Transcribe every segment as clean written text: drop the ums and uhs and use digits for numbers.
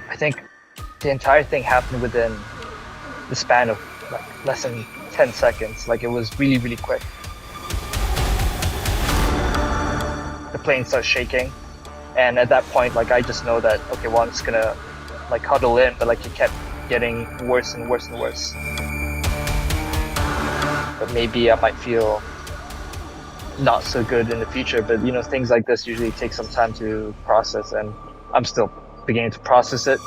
I think the entire thing happened within the span of like less than 10 seconds. Like it was really, really quick. The plane starts shaking. And at that point, like I just know that, okay, well, I'm just gonna like huddle in, but like it kept getting worse and worse and worse. But maybe I might feel not so good in the future. But things like this usually take some time to process, and I'm still beginning to process it.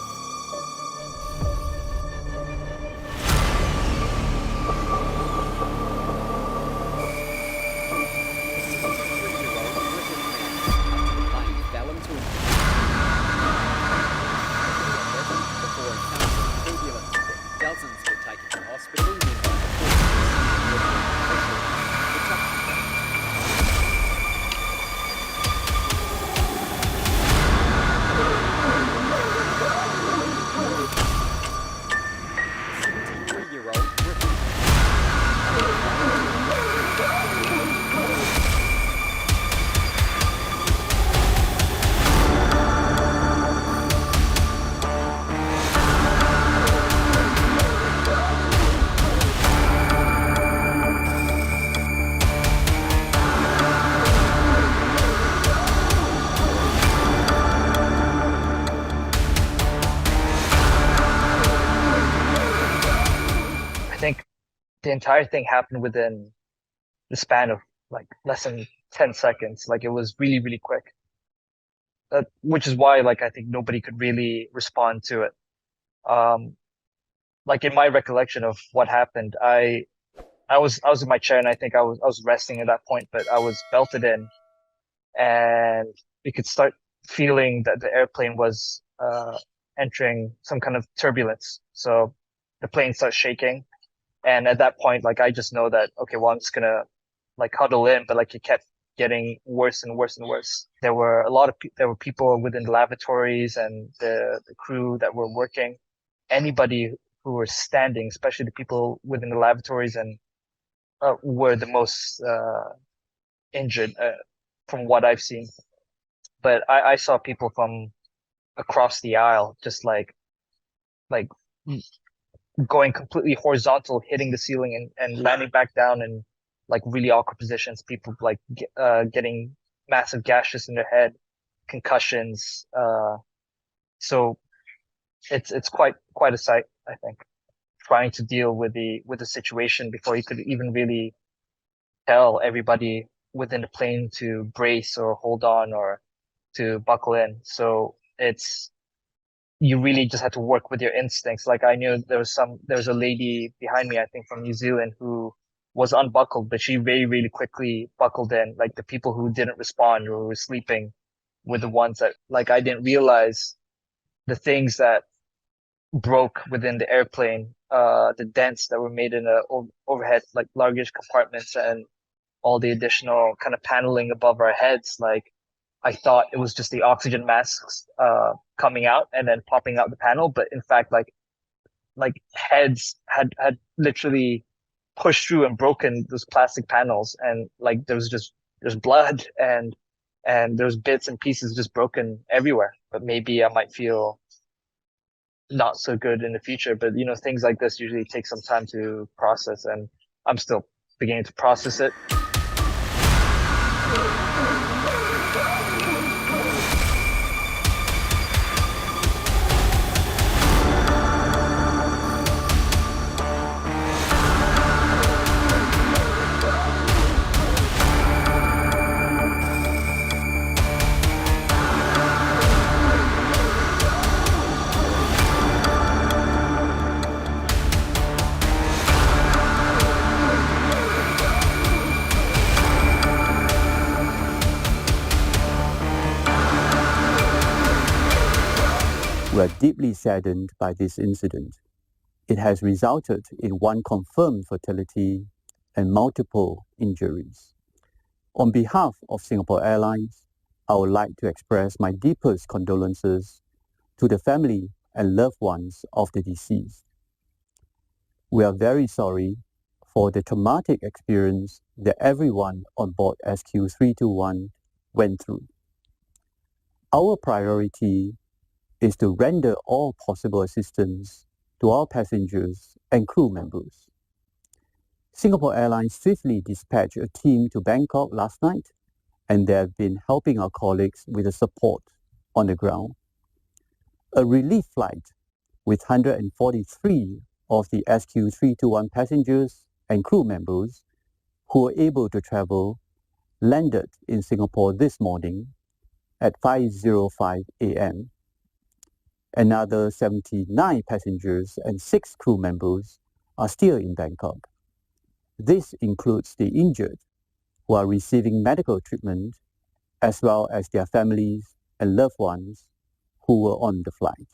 I think the entire thing happened within the span of like less than 10 seconds. Like it was really, really quick. Which is why like I think nobody could really respond to it. Um, like in my recollection of what happened, I was in my chair and I think I was resting at that point, but I was belted in and we could start feeling that the airplane was entering some kind of turbulence. So the plane starts shaking. And at that point, like I just know that, okay, well, I'm just gonna like huddle in, but like it kept getting worse and worse and worse. There were people within the lavatories and the crew that were working. Anybody who were standing, especially the people within the lavatories and were the most injured from what I've seen. But I saw people from across the aisle just like going completely horizontal, hitting the ceiling and landing back down in like really awkward positions. People like getting massive gashes in their head, concussions. So it's quite a sight, I think, trying to deal with the situation before you could even really tell everybody within the plane to brace or hold on or to buckle in. So it's you really just had to work with your instincts. Like I knew there was a lady behind me, I think from New Zealand, who was unbuckled, but she very, really quickly buckled in. Like the people who didn't respond or were sleeping were the ones that like I didn't realize the things that broke within the airplane, the dents that were made in the overhead like luggage compartments and all the additional kind of paneling above our heads. Like I thought it was just the oxygen masks coming out and then popping out the panel, but in fact, like heads had literally pushed through and broken those plastic panels, and like there's blood and there's bits and pieces just broken everywhere. But maybe I might feel not so good in the future. But things like this usually take some time to process, and I'm still beginning to process it. We are deeply saddened by this incident. It has resulted in one confirmed fatality and multiple injuries. On behalf of Singapore Airlines, I would like to express my deepest condolences to the family and loved ones of the deceased. We are very sorry for the traumatic experience that everyone on board SQ321 went through. Our priority is to render all possible assistance to our passengers and crew members. Singapore Airlines swiftly dispatched a team to Bangkok last night, and they have been helping our colleagues with the support on the ground. A relief flight with 143 of the SQ321 passengers and crew members who were able to travel landed in Singapore this morning at 5:05 a.m. Another 79 passengers and 6 crew members are still in Bangkok. This includes the injured who are receiving medical treatment, as well as their families and loved ones who were on the flight.